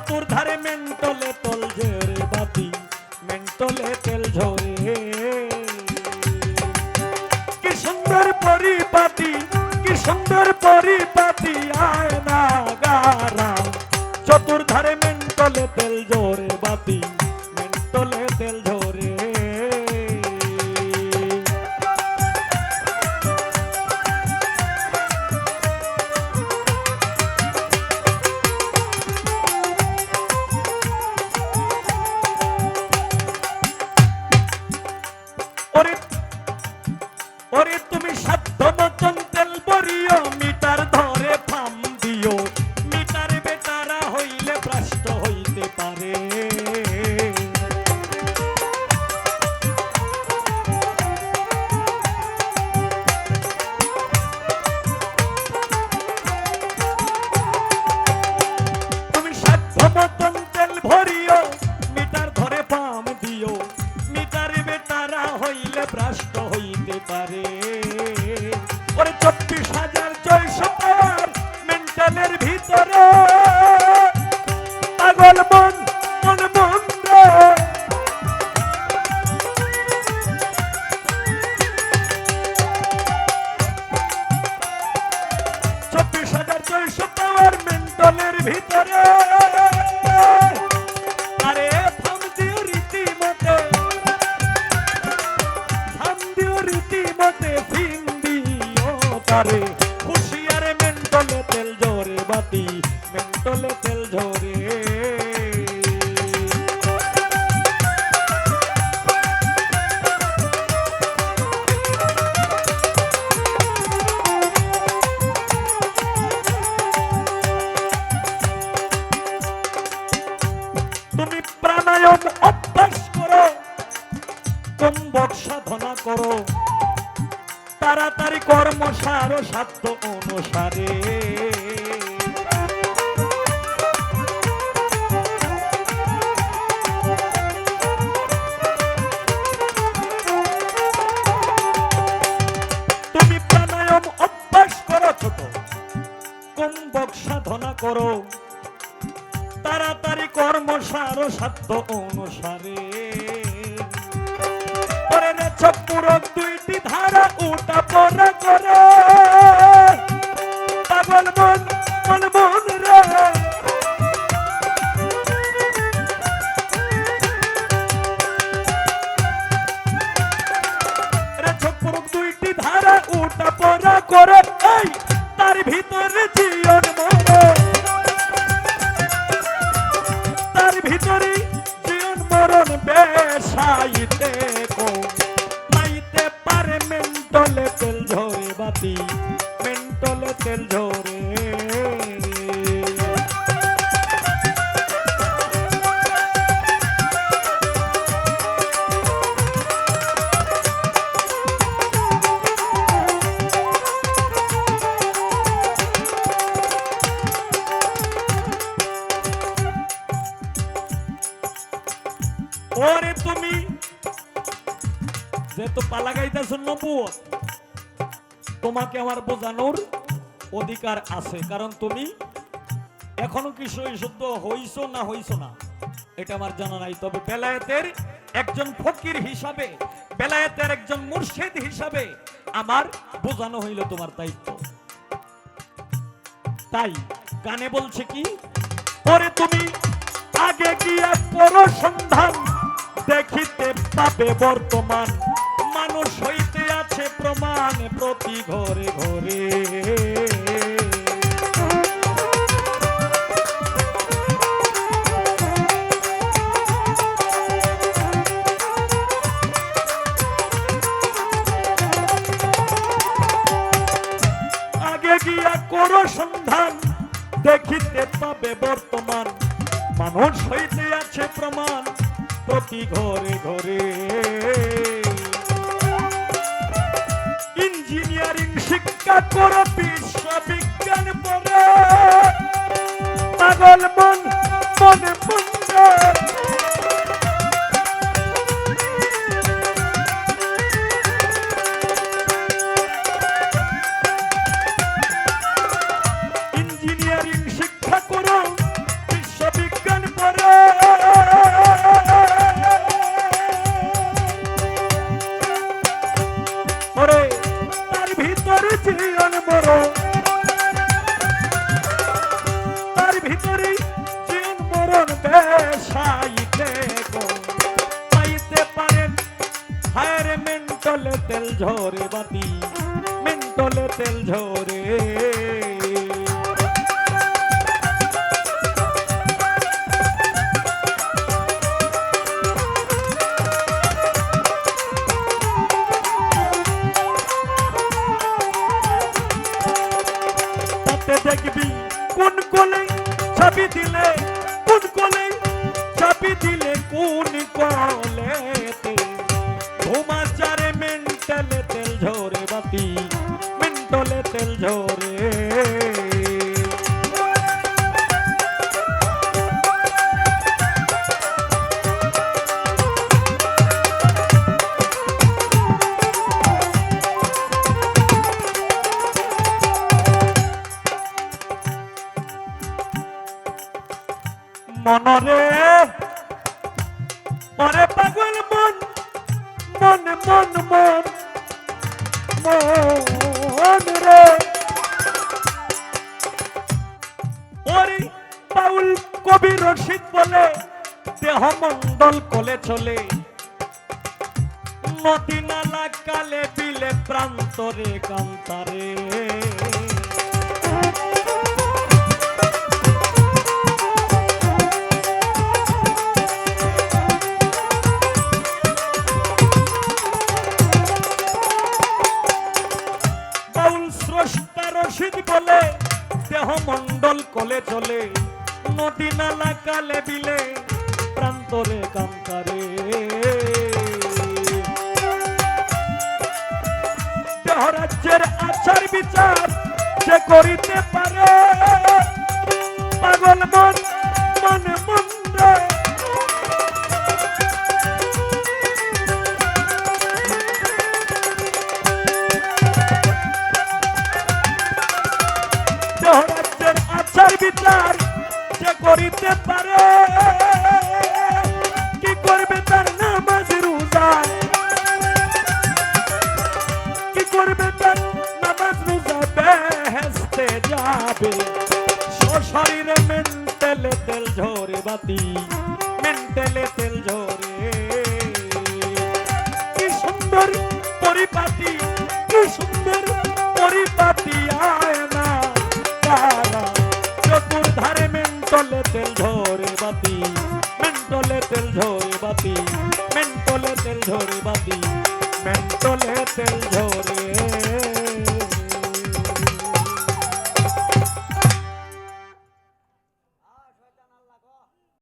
চতুর্ধারে মেন্টলে তল ঝরে বাতি, মেন্টলে তেল ঝরে। কি সুন্দর পরিপাটি, কি সুন্দর পরিপাটি আয়না গারা, চতুর্ধারে মেন্টলে তেল ঝরে বাতি, মেন্টলে তেল ঝরে। ওরে তুমি সাধ্য মতন তেল ভরিও, মিটার ধরে ফাম দিও, মিটার বেটারা হইলে ভ্রষ্ট হইতে পারে। তুমি সাধ্য মতন তেল ভরিও, মিটার ধরে ফাম দিও, মিটার বেটারা হইলে ভ্রষ্ট হইতে পারে। ওরে 24,600 পাওয়ার মেন্টালের ভিতরে, পাগল মন মন মন রে। 24,600 পাওয়ার মেন্টালের ভিতরে, আরে থাম দিও রীতিমতে, থাম দিও রীতিমতে ফিং দিও তারে। হুশিয়ারে মেন্টলে তেল ঝরে বাতি, মেন্টলে তেল ঝরে। তুমি প্রাণায়াম অভ্যাস করো, কুম্ভক সাধনা করো, তাড়াতাড়ি কর্মসার সাধ্য অনুসারে। তুমি প্রাণায়াম অভ্যাস করো ছোট, কুম্ভক সাধনা করো, তাড়াতাড়ি কর্মসার সাধ্য অনুসারে। পরে পুরো 2টি ধারা উঠা পড়া করে, পাগল মন মন মন রে। পুরো 2টি ধারা উঠা পড়া করে, এই তার ভিতরে জীবন মরণ, তার ভিতরে জীবন মরণ বেশাইতে কো পাইতে পারে। মেন্টলে তেল ঝরে বাতি, মেন্টলে তেল ঝরে। ওরে তুমি যেহেতু পালা গাইতেছ নবুয়ত, তোমাকে আমার বোঝানোর অধিকার আছে, কারণ তুমি এখনো কি শুদ্ধ হইছো না হইছো না এটা আমার জানা নাই। তবে বেলায়েতের একজন ফকির হিসাবে, বেলায়েতের একজন মুর্শিদ হিসাবে আমার বোঝানো হইল তোমার দায়িত্ব। তাই গানে বলছে কি, ওরে তুমি আগে গিয়া করো সন্ধান, দেখিতে পাবে বর্তমান, মানুষ হইতে আছে প্রমাণ প্রতি ঘরে ঘরে। আগে গিয়া করো সন্ধান, দেখিতে পাবে বর্তমান, মানুষ হইতে আছে প্রমাণ প্রতি ঘরে ঘরে। ইঞ্জিনিয়ারিং শিক্ষা করো, বিশ্ববিজ্ঞান পড়ে, পাগল মন মনে মনে। ইঞ্জিনিয়ারিং শিক্ষা করো, বিশ্ববিজ্ঞান তে দেখবি কোন কোলে চাবি দিলে, কোন কোলে চাবি দিলে, কোন কলেতে ঘুমা চারে মেন্টালে তেল ঝরে বাতি, মেন্টলে তেল ঝরে। মনরে ওরে পাগল মন, মন মন মন মন রে, ওরে বাউল কবি রশিদ বলে দেহ মন্ডল কলে চলে, নদী নালা কালে বিলে প্রান্তরে কান্তারে। রশিদ বলে দেহ মন্ডল কলে চলে, নদী নালা কালে বিলে প্রান্তরে কান্তারে। দেহ রাজ্যের আচার বিচার যে করিতে পারে, পাগল মন মন মন রে। রাজ্যের আচার বিচার যে করিতে পারে, কি করবে তার নামাজ রোজা, কি করবে তার নামাজ রোজা, বেহেশতে যাবে শরীরে মেন্টালে তেল ঝরে বাতি, মেন্টালে তেল ঝরে। কি সুন্দর পরিপাটি, কি সুন্দর পরিপাটি আয়না চতুর ধারে মেন্টলে তেল ঝরে বাতি, মেন্টলে তেল ঝরে বাতি, মেন্টলে তেল ঝরে বাতি, মেন্টলে তেল ঝরে।